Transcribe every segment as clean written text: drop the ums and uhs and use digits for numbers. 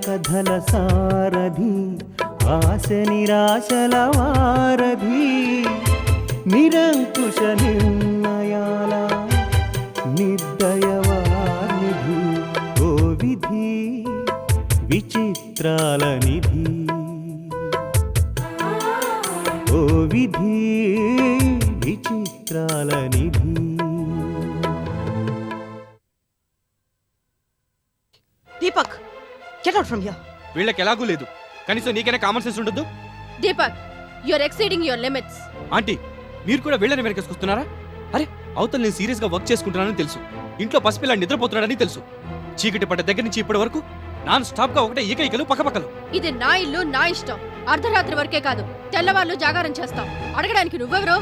కథల సారథి ఆశ నిరాశల వారధి నిరంకుశ నిర్ణయాల నిర్దయవానిధి ఓ విధి విచిత్రాల నిధి ఓ విధి విచిత్రాల నిధి. Deepak, get out from here. వీళ్ళకి ఎలాగూ లేదు, కనీసం నీకైనా కామన్ సెన్స్ ఉండదు. Deepak, you are exceeding your limits. Aunty, మీరు కూడా వీళ్ళని వెనకేసుకొస్తున్నారా? అరే, అవతల నేను సీరియస్ గా వర్క్ చేసుకుంటున్నానని తెలుసు, ఇంట్లో పసిపిల్లాడు నిద్రపోతున్నాడని తెలుసు. చీకటి పడ్డ దగ్గర నుంచి ఇప్పటి వరకు నాన్ స్టాప్ గా ఒకటే ఏకైకలు పక్కపక్కలు. ఇది నా ఇల్లు, నా ఇష్టం. అర్ధరాత్రి వరకే కాదు, తెల్లవాళ్ళు జాగారం చేస్తాం. అడగడానికి నువ్వెవరో?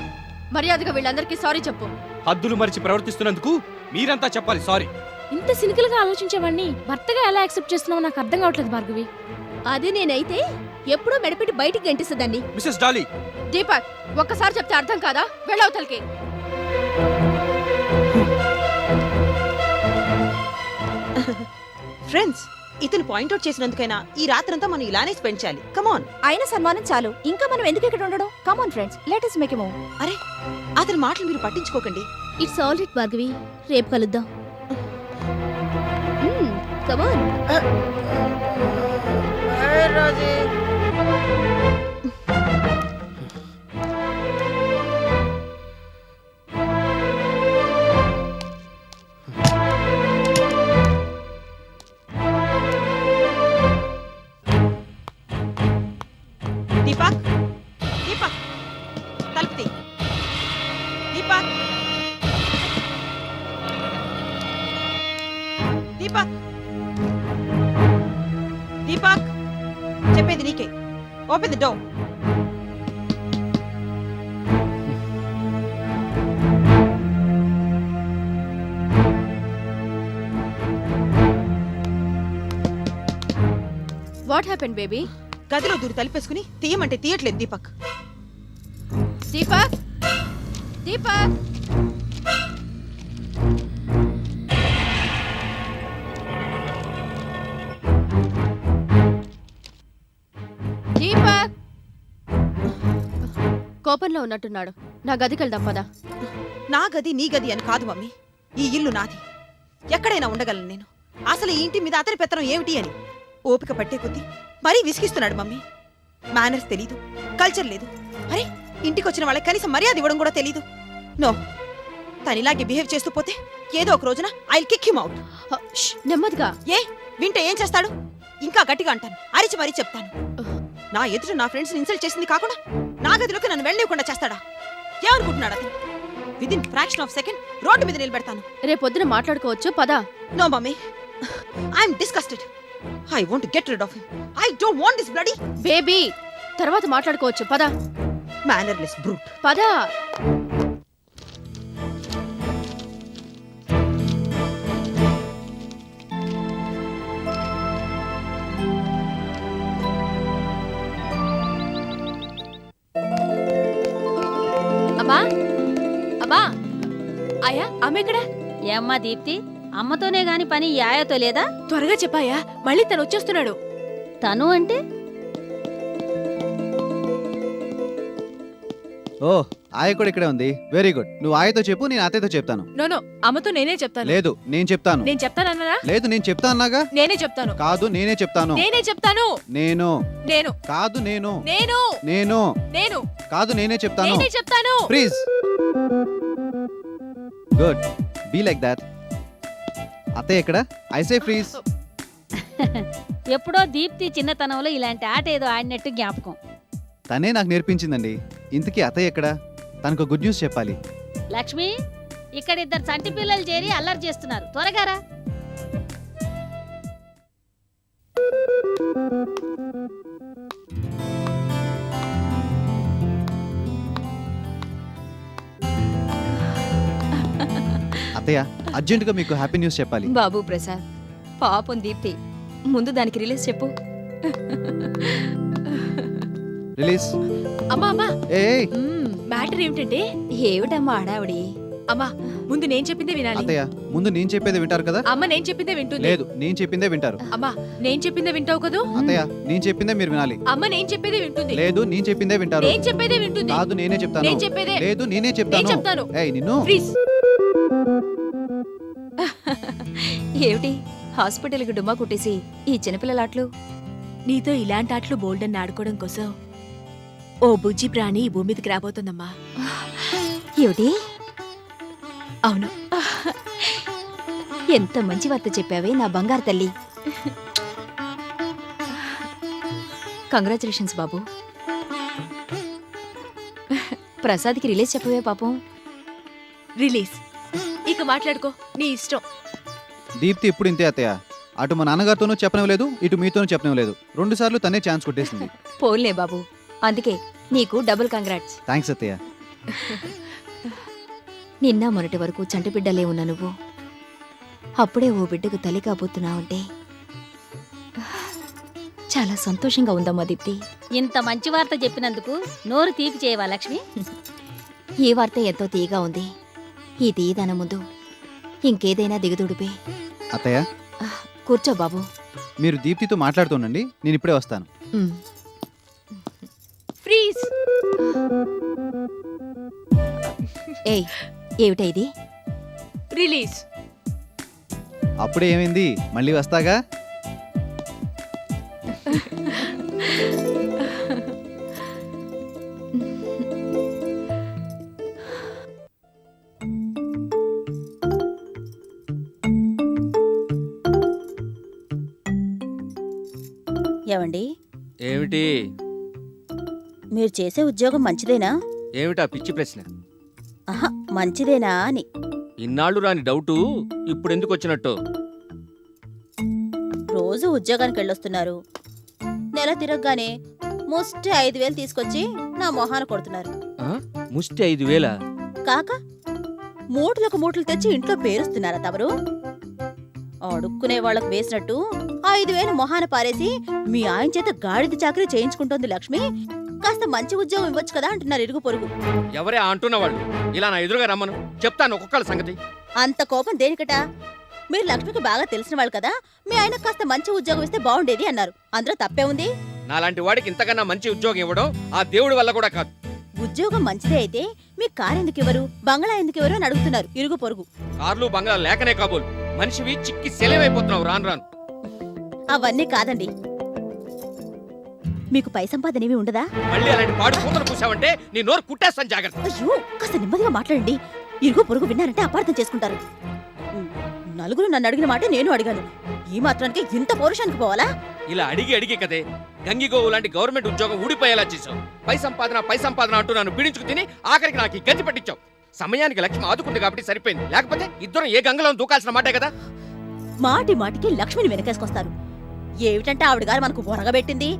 మర్యాదగా వీళ్ళందరికీ సారీ చెప్పు. హద్దులు మరిచి ప్రవర్తిస్తున్నందుకు మీరంతా చెప్పాలి సారీ. ఇంత సినికల్ గా ఆలోచించేవాడిని భర్తగా ఎలా యాక్సెప్ట్ చేస్తున్నావు నాకు అర్థం కావట్లేదు భార్గవి. అది నేనైతే ఎప్పుడూ మెడపెట్టి బయటికి గంటిస్తుందండి. Mrs Dolly. దీపక్, ఒక్కసారి చెప్తే అర్థం కాదా? వెళ్ళవతలకి. ఫ్రెండ్స్, ఇతను పాయింట్అవుట్ చేసినందుకైనా ఈ రాత్రంతా మనం ఇలానే స్పెండ్ చేయాలి. కమాన్. అయిన సన్మానం చాలు, ఇంకా మనం ఎందుకు ఇక్కడ ఉండడం? Come on friends, let us make a move. అరే, అతని మాటలు మీరు పట్టించుకోకండి. ఇట్స్ ఆల్ రైట్ భార్గవి, రేపు కలుద్దాం. కమాన్. దీపక్, దీపక్, తలుపు తీ. దీపక్, దీపక్, దీపక్, చెప్పేది నీకే. Open the door. What happened baby? గదిలో దూరి తలుపేసుకుని తీయమంటే తీయట్లేదు దీపక్. దీపక్, దీపక్, దీపక్. కోపంలో ఉన్నట్టున్నాడు. నా గదికి వెళ్దాం పదా. నా గది నీ గది అని కాదు మమ్మీ, ఈ ఇల్లు నాది. ఎక్కడైనా ఉండగలను నేను. అసలు ఈ ఇంటి మీద అతని పెత్తనం ఏమిటి అని ఓపిక పట్టే కొద్దీ మరీ విసిగిస్తున్నాడు మమ్మీ. మేనర్స్ తెలీదు, కల్చర్ లేదు. అరే, ఇంటికి వచ్చిన వాళ్ళకి కనీసం మర్యాద ఇవ్వడం కూడా తెలీదు. నో, తను ఇలాగే బిహేవ్ చేస్తూ పోతే ఏదో ఒక రోజున I will kick him out. నెమ్మదిగా. ఏ, వింటే ఏం చేస్తాడు? ఇంకా గట్టిగా అంటాను, అరిచి మరీ చెప్తాను. నా ఎదుట నా ఫ్రెండ్స్ ఇన్సల్ట్ చేసింది కాకుండా నా గదిలోకి నన్ను వెళ్ళనివ్వకుండా చేస్తాడా? ఏమనుకుంటున్నాడు అతను? Within fraction of second road మీద నిలబెడతాను. రేపొద్దున మాట్లాడుకోవచ్చు పదా. No mummy, I'm disgusted. I want to get rid of him. I don't want this bloody baby. తర్వాత మాట్లాడుకోవచ్చు పదా. mannerless brute. పదా. అమ్మా, అమ్మా, ఆయా అమ్మ ఎక్కడ? ఏమ్మా దీప్తి, అమ్మతోనే గాని పని ఈ ఆయాతో లేదా? త్వరగా చెప్పాయా, మళ్ళీ తను వచ్చేస్తున్నాడు. తను అంటే? ఓ, ఆయ కూడా ఇక్కడే ఉంది. Very good. నువ్వు ఆయతో చెప్పు, నేను అత్తయ్యతో చెప్తాను. నో, అమ్మతో నేనే చెప్తాను. లేదు, నేను చెప్తాను. నేను చెప్తానన్నారా? లేదు, నేను చెప్తా అన్నాగా. నేనే చెప్తాను. కాదు, నేనే చెప్తాను. నేనే చెప్తాను. నేను. నేను. కాదు, నేను. నేను. నేను. నేను. కాదు, నేనే చెప్తాను. నేనే చెప్తాను. Please. Good, be like that. అత్తయ్య ఎక్కడ? I say please. ఎప్పుడో దీప్తి చిన్నతనంలో ఇలాంటి ఆట ఏదో ఆడినట్టు జ్ఞాపకం. తనే నాకు నేర్పించిందండి. ఇంతకీ అత్తయ్య ఎక్కడ? తనకు గుడ్ న్యూస్ చెప్పాలి. లక్ష్మి, ఇక్కడ ఇద్దరు చంటి పిల్లలు చేరి అల్లరి చేస్తున్నారు, త్వరగా రా. అత్తయ్య, అర్జెంటుగా మీకు హ్యాపీ న్యూస్ చెప్పాలి. బాబు ప్రసాద్, పాపం దీప్తి, ముందు దానికి రిలీజ్ చెప్పు. రిలీజ్. అమ్మా, అమ్మా, ఏ మ్యాటర్ ఏమిటంటే? ఏమిటమ్మా హడావిడి? అమ్మా ముందు నేను చెప్పిందే వినాలి. అత్తయ్య ముందు నేను చెప్పేది వింటారు కదా? అమ్మ నేను చెప్పిందే వింటుంది. లేదు నేను చెప్పిందే వింటారు. అమ్మా నేను చెప్పిందే వింటావు కదూ? అత్తయ్య నేను చెప్పిందే మీరు వినాలి. అమ్మ నేను చెప్పేదే వింటుంది. లేదు నేను చెప్పిందే వింటారు. నేను చెప్పేదే వింటుంది. కాదు నేనే చెప్తాను. నేను చెప్పేదే. లేదు నేనే నేను చెప్తాను. చెప్తాను. ఏయ్ నిన్ను ప్లీజ్. ఏమిటి హాస్పిటల్కి డుమ్మా కుట్టేసి ఈ చిన్నపిల్లలాట్లు? నీతో ఇలాంటి ఆటలు బోల్డన్ ఆడుకోవడం కోసం ఓ బుజ్జి ప్రాణి ఈ భూమి మీదకి రాబోతుందమ్మా. ఏమిటి? అవును. ఎంత మంచి వార్త చెప్పావే నా బంగారు తల్లి. కంగ్రాచులేషన్స్ బాబు. ప్రసాద్కి రిలీజ్ చెప్పవే పాపం. రిలీజ్ ఇక మాట్లాడుకో, నీ ఇష్టం. దీప్తి ఇప్పుడు ఇంతే అత్తయ్య. అటు మా నాన్నగారితోనూ చెప్పనివ్వలేదు, ఇటు మీతోనూ చెప్పనివ్వలేదు. 2 సార్లు తనే ఛాన్స్ కొట్టేసింది. పోన్లే బాబు, అందుకే నీకు డబుల్ కంగ్రాట్స్. థ్యాంక్స్ అత్తయ్య. నిన్న మొన్నటి వరకు చంటి బిడ్డలే ఉన్నా నువ్వు, అప్పుడే ఓ బిడ్డకు తల్లి కాబోతున్నావంటే చాలా సంతోషంగా ఉందమ్మా దీప్తి. ఇంత మంచి వార్త చెప్పినందుకు నోరు తీపి చేయవా లక్ష్మి? ఈ వార్త ఎంతో తీయగా ఉంది. ఈ తీయదనం ముందు ఇంకేదైనా దిగుదుడిపే. అత్తయ్య కూర్చో బాబు. మీరు దీప్తితో మాట్లాడుతుండండి, నేను ఇప్పుడే వస్తాను. ఉమ్. ఫ్రీజ్. ఏయ్ ఏమిటా ఇది? రిలీజ్. అప్పుడే ఏమైంది, మళ్ళీ వస్తాగా. ఏవండి, ఏమిటి మీరు చేసే ఉద్యోగం మంచిదేనా? ఏమిటా పిచ్చి ప్రశ్న? ఆహా, మంచిదేనా అని. ఇన్నాళ్ళు రాని డౌటు ఇప్పుడు ఎందుకు వచ్చినట్టు? రోజు ఉద్యోగానికి వెళ్ళొస్తున్నారు, నెల తిరగగానే ముష్టి 5,000 తీసుకొచ్చి నా మొహాన కొడుతున్నారు. ముష్టి 5,000? కాక మూటలకు మూటలు తెచ్చి ఇంట్లో పేరుస్తున్నారా తమరు? అడుక్కునే వాళ్ళకు వేసినట్టు 5,000 మొహాన పారేసి మీ ఆయన చేత గాడిద చాకరీ చేయించుకుంటోంది లక్ష్మి. కాస్త మంచి ఉద్యోగం ఇవ్వచ్చు కదా అంటున్నారు ఇరుగు పొరుగు. ఎవరే అంటున్నవాళ్ళు? ఇలా నా ఎదురుగా రమ్మను, చెప్తాను ఒక్కొక్కళ్ళ సంగతి. అంత కోపం దేనికట? మీరు లక్ష్మికి బాగా తెలిసిన వాళ్ళు కదా, మీ ఆయన కాస్త మంచి ఉద్యోగం ఇస్తే బాగుండేది అన్నారు. అందులో తప్పే ఉంది? నాలాంటి వాడికి ఇంతకన్నా మంచి ఉద్యోగం ఇవ్వడం ఆ దేవుడి వల్ల కూడా కాదు. ఉద్యోగం మంచిదే అయితే మీ కారు ఎందుకు ఇవ్వరు, బంగ్లా ఎందుకు ఇవ్వరు అని అడుగుతున్నారు ఇరుగు పొరుగు. కార్లు బంగ్లా లేకనే కాబోలు, మనిషివి చిక్కి సెలవైపోతున్నావు రాను రాను. అవన్నీ కాదండి, మీకు పై సంపాదన ఏమీ ఉండదా? మళ్ళీ అలాంటి పాడు కూతురు కూసావంటే నీ నోరు కుట్టేస్తాను, జాగ్రత్త. అయ్యో, కాస్త నెమ్మదిగా మాట్లాడండి. ఇరుగు పొరుగు విన్నారంటే అపార్థం చేసుకుంటారు. నలుగురు నన్ను అడిగిన మాట నేను అడిగాను. ఈ మాత్రానికి ఇంత పౌరుషానికి పోవాలా? ఇలా అడిగి అడిగి కదే గంగిగోవు లాంటి గవర్నమెంట్ ఉద్యోగం ఊడిపోయేలా చేసావు. పై సంపాదన అంటూ నన్ను పీడించుకు తిని ఆఖరికి నాకు ఈ గతి పట్టించావు. సమయానికి లక్ష్మి ఆదుకుంది కాబట్టి సరిపోయింది, లేకపోతే ఇద్దరం ఏ గంగలో దూకాల్సిన మాటే కదా. మాటి మాటికి లక్ష్మిని వెనకేసుకొస్తారు. ఏమిటంటే ఆవిడ గారు మనకు ఒరగబెట్టింది.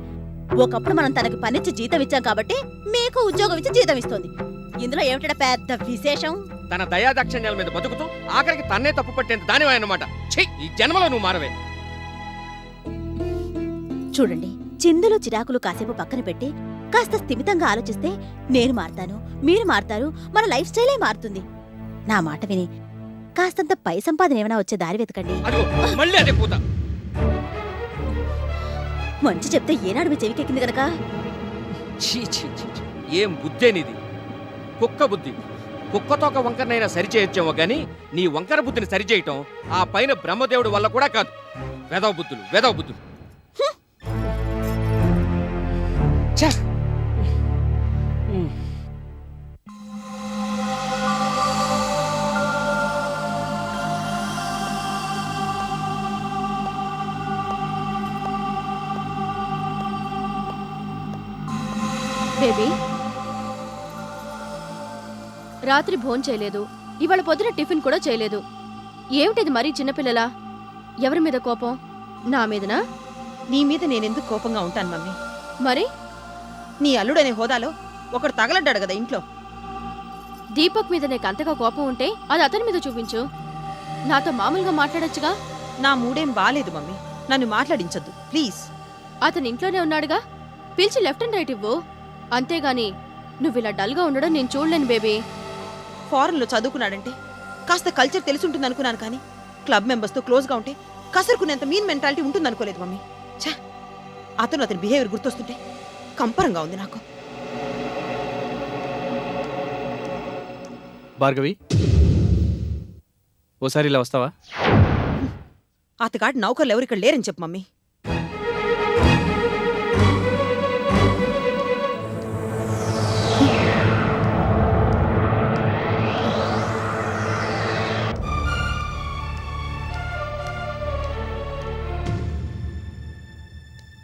ఒకప్పుడు మనం తనకి పనిచ్చి జీతం ఇచ్చాం కాబట్టి మీకు ఉద్యోగం ఇచ్చి జీతం ఇస్తోంది. ఇందులో ఏమిటంటే పెద్ద విశేషం? తన దయాదాక్షిణ్యాల మీద బతుకుతూ ఆఖరికి తన్నే తప్పు పట్టేంత దానివే అన్నమాట. ఛీ, ఈ జన్మలో నువ్వు మారవే. చూడండి, చిందులు చిరాకులు కాసేపు పక్కన పెట్టి కాస్త స్థిమితంగా ఆలోచిస్తే నేను మారతాను, మీరు మారతారు, మన లైఫ్ స్టైలే మారుతుంది. నా మాట విని కాస్తంత పై సంపాదన ఏమైనా వచ్చే దారి వెతకండి. అదిగో మళ్ళీ అదే పూత. మంచి చెప్తే ఏనాడు మీ చెవికెక్కింది గనక. ఛీ, ఛీ, ఛీ, ఛీ. ఏం బుద్ధేనిది? కుక్క బుద్ధి. కుక్కతోక వంకరనైనా సరిచేయొచ్చేమో గాని నీ వంకర బుద్ధిని సరిచేయటం ఆ పైన బ్రహ్మదేవుడి వల్ల కూడా కాదు. వెదవ బుద్ధులు, వెదవ బుద్ధులు. ఛ! బేబీ, రాత్రి భోం చేయలేదు, ఇవాళ పొద్దున టిఫిన్ కూడా చేయలేదు. ఏమిటిది మరీ చిన్నపిల్లలా? ఎవరి మీద కోపం? నా మీదనా? నీ మీద నేనెందుకు కోపంగా ఉంటాను మమ్మీ? మరి నీ అల్లుడనే హోదాలో ఒకడు తగలడ్డాడు కదా ఇంట్లో. దీపక్ మీద నీకు అంతగా కోపం ఉంటే అది అతని మీద చూపించు. నాతో మామూలుగా మాట్లాడొచ్చుగా. నా మూడేం బాలేదు మమ్మీ, నన్ను మాట్లాడించొద్దు ప్లీజ్. అతను ఇంట్లోనే ఉన్నాడుగా, పిలిచి లెఫ్ట్ అండ్ రైట్ ఇవ్వు. అంతేగాని నువ్విలా డల్గా ఉండడం నేను చూడలేను బేబీ. ఫారెన్లో చదువుకున్నాడంటే కాస్త కల్చర్ తెలిసి ఉంటుంది అనుకున్నాను కానీ క్లబ్ మెంబర్స్తో క్లోజ్గా ఉంటే కసరుకునేంత మీన్ మెంటాలిటీ ఉంటుంది అనుకోలేదు మమ్మీ. ఛా, అతని బిహేవియర్ గుర్తొస్తుంటే కంపరంగా ఉంది నాకు. భార్గవి, ఓసారి ఇలా వస్తావా? అతగాడి నౌకర్లు ఎవరు ఇక్కడ లేరని చెప్పు మమ్మీ.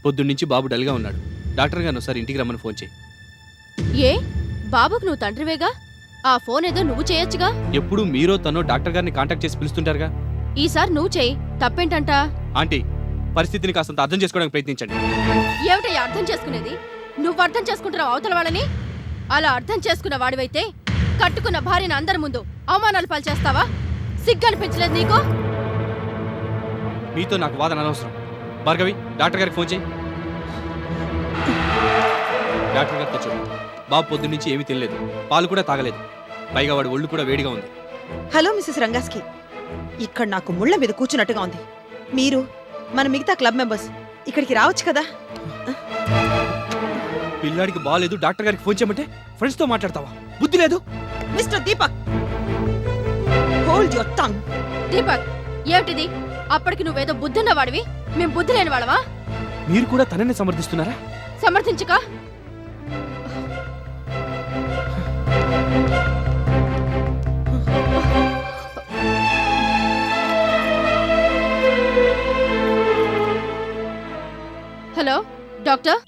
పొద్దున్నుంచి బాబు డల్గా ఉన్నాడు. డాక్టర్ గారిని ఒకసారి ఇంటికి రమ్మని ఫోన్ చేయి. ఏ బాబుకు నువ్వు తండ్రివేగా, ఆ ఫోన్ ఏదో నువ్వు చేయొచ్చుగా. ఎప్పుడు మీరో తనో డాక్టర్ గారిని కాంటాక్ట్ చేసి పిలుస్తుంటారుగా. ఈసారి నువ్వు చెయ్యి, తప్పేంటంట. ఆంటీ, పరిస్థితిని కాస్తంత అర్థం చేసుకోవడానికి ప్రయత్నించండి. ఏమిటయ్యా అర్థం చేసుకునేది? నువ్వు అర్థం చేసుకుంటున్నావు అవతల వాళ్ళని. అలా అర్థం చేసుకున్న వాడివైతే కట్టుకున్న భార్యను అందరి ముందు అవమానాలు పాలు చేస్తావా? సిగ్గనిపించలేదు నీకు? మీతో నాకు వాదన అనవసరం. భార్గవి, డాక్టర్ గారికి ఫోన్ చేయి. డాక్టర్ గారితో చెప్పు, బాబు పొద్దున్నుంచి ఏమీ తినలేదు, పాలు కూడా తాగలేదు, పైగా వాడి ఒళ్ళు కూడా వేడిగా ఉంది. హలో మిసెస్ రంగాస్కి, ఇక్కడ నాకు ముళ్ళ మీద కూర్చున్నట్టుగా ఉంది. మీరు మన మిగతా క్లబ్ మెంబర్స్ ఇక్కడికి రావచ్చు కదా. పిల్లాడికి బాగాలేదు, డాక్టర్ గారికి ఫోన్ చేయమంటే ఫ్రెండ్స్తో మాట్లాడతావా? బుద్ధి లేదు. Mister Deepak, hold your tongue. Deepak, ఏమిటిది? అప్పటికి నువ్వేదో బుద్ధున్న వాడివి, మేం బుద్ధి లేని వాడవా? మీరు కూడా తనని సమర్థిస్తున్నారా? సమర్థించక హలో డాక్టర్.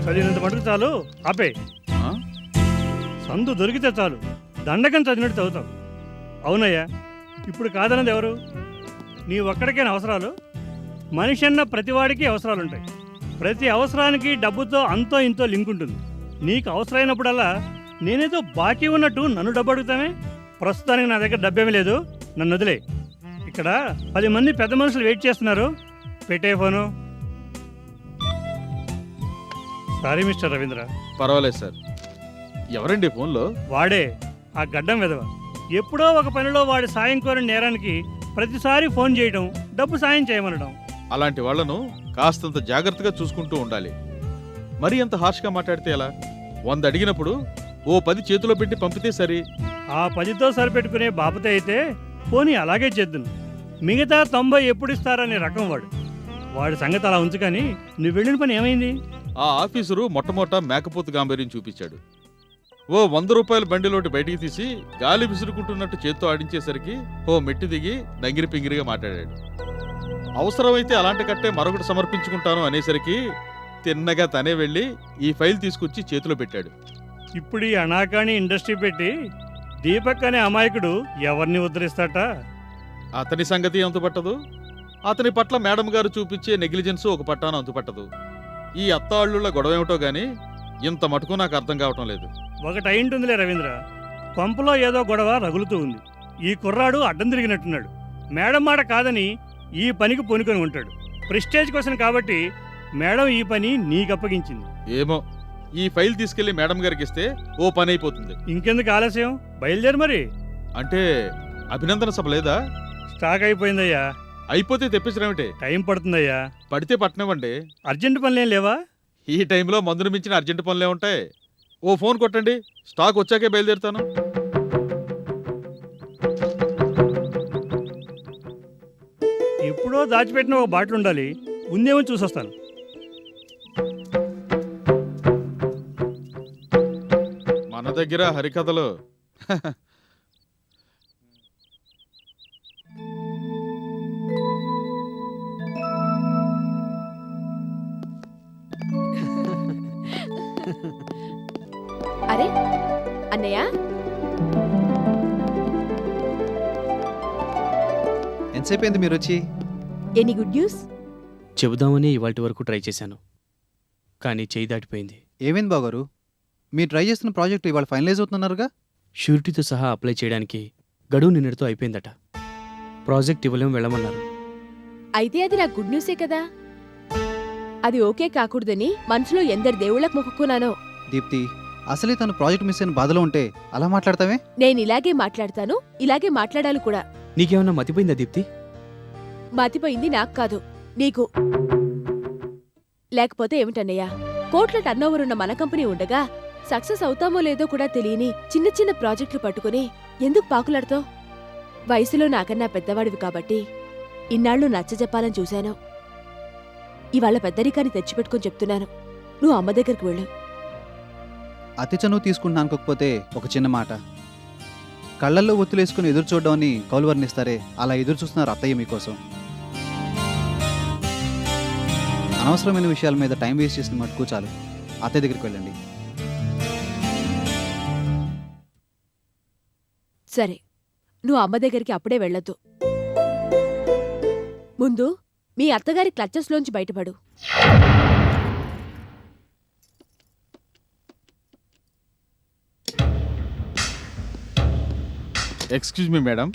చదివినంత మటుకు చాలు, ఆపే. సందు దొరికితే చాలు, దండకం చదివినట్టు చదువుతావు. అవునయ్యా, ఇప్పుడు కాదన్నది ఎవరు? నీ ఒక్కడికైనా అవసరాలు? మనిషి అన్న ప్రతివాడికి అవసరాలుంటాయి. ప్రతి అవసరానికి డబ్బుతో అంతో ఇంతో లింక్ ఉంటుంది. నీకు అవసరమైనప్పుడల్లా నేనేదో బాకీ ఉన్నట్టు నన్ను డబ్బు అడుగుతామే. ప్రస్తుతానికి నా దగ్గర డబ్బేమీ లేదు, నన్ను వదిలే. ఇక్కడ 10 మంది పెద్ద మనుషులు వెయిట్ చేస్తున్నారు. పెట్టే ఫోను. Sorry mister Ravindra. పర్వాలేదు సార్. ఎవరండి ఫోన్లో? వాడే, ఆ గడ్డం వెదవ. ఎప్పుడో ఒక పనిలో వాడి సాయం కోరిన నేరానికి ప్రతిసారి ఫోన్ చేయడం, డబ్బు సాయం చేయమనడం. అలాంటి వాళ్లను కాస్తంత జాగ్రత్తగా చూసుకుంటూ ఉండాలి. మరీ అంత హార్ష్గా మాట్లాడితే ఎలా? 100 అడిగినప్పుడు ఓ 10 చేతిలో పెట్టి పంపితే సరి. ఆ 10తో సరిపెట్టుకునే బాపతే అయితే పోనీ అలాగే చేద్దును. మిగతా 90 ఎప్పుడు ఇస్తారనే రకం వాడు. వాడి సంగతి అలా ఉంచు. కానీ నువ్వు వెళ్ళిన పని ఏమైంది? ఆ ఆఫీసరు మొట్టమొదట మేకపోతు గాంభీర్యం చూపించాడు. ఓ 100 రూపాయల బండిలోటి బయటికి తీసి గాలి విసురుకుంటున్నట్టు చేత్తో ఆడించేసరికి ఓ మెట్టి దిగి దంగిరి పింగిరిగా మాట్లాడాడు. అవసరమైతే అలాంటి కట్టే మరొకటి సమర్పించుకుంటాను అనేసరికి తిన్నగా తనే వెళ్ళి ఈ ఫైల్ తీసుకొచ్చి చేతిలో పెట్టాడు. ఇప్పుడు ఈ అనాకాని ఇండస్ట్రీ పెట్టి దీపక్ అనే అమాయకుడు ఎవరిని ఉద్ధరిస్తాట? అతని సంగతి అంతుపట్టదు. అతని పట్ల మేడం గారు చూపించే నెగ్లిజెన్స్ ఒక పట్టాను అంతుపట్టదు. ఈ అత్తాళ్ళుళ్ళ గొడవ ఏమిటో గానీ ఇంత మటుకు నాకు అర్థం కావటం లేదు. ఒకటి అయింటుందిలే రవీంద్ర, కొంపలో ఏదో గొడవ రగులుతూ ఉంది. ఈ కుర్రాడు అడ్డం తిరిగినట్టున్నాడు. మేడం మాట కాదని ఈ పనికి పొనుకొని ఉంటాడు. ప్రెస్టేజ్ కోసం కాబట్టి మేడం ఈ పని నీకప్పగించింది. ఏమో, ఈ ఫైల్ తీసుకెళ్లి మేడం గారికి ఇస్తే ఓ పని అయిపోతుంది. ఇంకెందుకు ఆలస్యం, బయలుదేరు మరి. అంటే అభినందన సభ లేదా? స్టాక్ అయిపోయిందయ్యా. అయిపోతే తెప్పించడమేంటే? టైం పడుతుందయ్యా. పడితే పట్టనివ్వండి. అర్జెంట్ పనులేం లేవా? ఈ టైంలో మందును మించిన అర్జెంట్ పనులే ఉంటాయి. ఓ ఫోన్ కొట్టండి, స్టాక్ వచ్చాకే బయలుదేరుతాను. ఎప్పుడో దాచిపెట్టిన ఒక బాటిల్ ఉండాలి, ఉందేమో చూసొస్తాను. మన దగ్గర హరికథలు. అరే అన్నయ్య? ఎంతసేపు అయింది మీరు వచ్చి? Any good news? చెబుదామని ఇవాటి వరకు ట్రై చేశాను, కానీ చేయి దాటిపోయింది. ఏమైంది బాగారు? మీరు ట్రై చేస్తున్న ప్రాజెక్ట్ ఇవాళ ఫైనలైజ్ అవుతున్నారుగా? షూరిటీతో సహా అప్లై చేయడానికి గడువు నిన్నటితో అయిపోయిందట. ప్రాజెక్ట్ ఇవ్వలేం వెళ్ళమన్నారు. అయితే అది నా గుడ్ న్యూసే కదా. అది ఓకే కాకూడదని మనసులో ఎందరి దేవుళ్ళకు మొక్కుకున్నానో. దీప్తి, అసలే తను ప్రాజెక్ట్ మిస్ అయిన బాధలో ఉంటే అలా మాట్లాడతావే? నేను ఇలాగే మాట్లాడతాను, ఇలాగే మాట్లాడాలి కూడా. నీకేమన్నా మతిపోయిందా దీప్తి? మతిపోయింది నాకు కాదు, నీకు. లేకపోతే ఏమిటన్నయ్యా, కోట్ల టర్నోవర్ ఉన్న మన కంపెనీ ఉండగా సక్సెస్ అవుతామో లేదో కూడా తెలియని చిన్న చిన్న ప్రాజెక్టులు పట్టుకుని ఎందుకు పాకులాడతావు? వయసులో నాకన్నా పెద్దవాడివి కాబట్టి ఇన్నాళ్ళు నచ్చజెప్పాలని చూశాను. ఇవాళ పెద్దరికాన్ని తెచ్చిపెట్టుకుని చెప్తున్నాను, నువ్వు అమ్మ దగ్గరికి వెళ్ళు. అతి చనువు తీసుకుంటున్నా అనుకోకపోతే ఒక చిన్న మాట. కళ్ళల్లో ఒత్తులేసుకుని ఎదురు చూడడం అని కౌలు వర్ణిస్తారే, అలా ఎదురు చూస్తున్నారు అత్తయ్య మీకోసం. అనవసరమైన విషయాల మీద టైం వేస్ట్ చేసిన మటుకు చాలు. అత్తయ్య దగ్గరికి వెళ్ళండి. సరే, నువ్వు అమ్మ దగ్గరికి అప్పుడే వెళ్ళొద్దు. ముందు మీ అత్తగారి క్లచెస్లోంచి బయటపడు. Excuse me madam.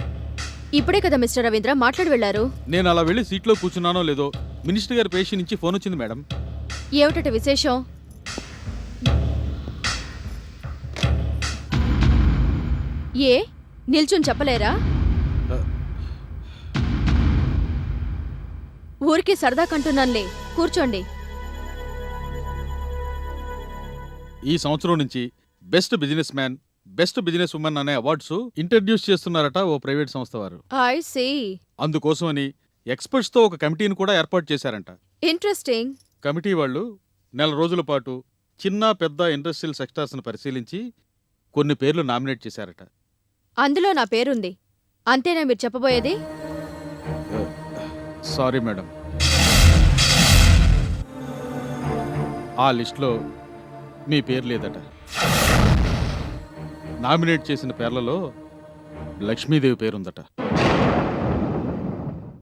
ఇప్పుడే కదా మిస్టర్ రవీంద్ర మాట్లాడి వెళ్లారు. నేను అలా వెళ్ళి సీట్లో కూర్చున్నానో లేదో మినిస్టర్ గారి పేషి నుంచి ఫోన్ వచ్చింది మేడం. ఏమిటట విశేషం? ఏ నిల్చుని చెప్పలేరా? ఊరికి సరదా కంటున్నానులే, కూర్చోండి. ఈ సంవత్సరం నుంచి best businessman, best businesswoman అనే అవార్డ్స్ ఇంట్రడ్యూస్ చేస్తున్నారట ఓ ప్రైవేట్ సంస్థ వారు. I see. అందుకోసమని ఎక్స్పర్ట్స్తో ఒక కమిటీని కూడా ఏర్పాటు చేశారంట. ఇంట్రెస్టింగ్. కమిటీ వాళ్ళు నెల రోజుల పాటు చిన్న పెద్ద ఇండస్ట్రియల్ సెక్టార్స్ని పరిశీలించి కొన్ని పేర్లు నామినేట్ చేశారట. అందులో నా పేరుంది. అంతేనా మీరు చెప్పబోయేది? సారీ మేడం, ఆ లిస్ట్లో మీ పేరు లేదట. నామినేట్ చేసిన పేర్లలో లక్ష్మీదేవి పేరుందట.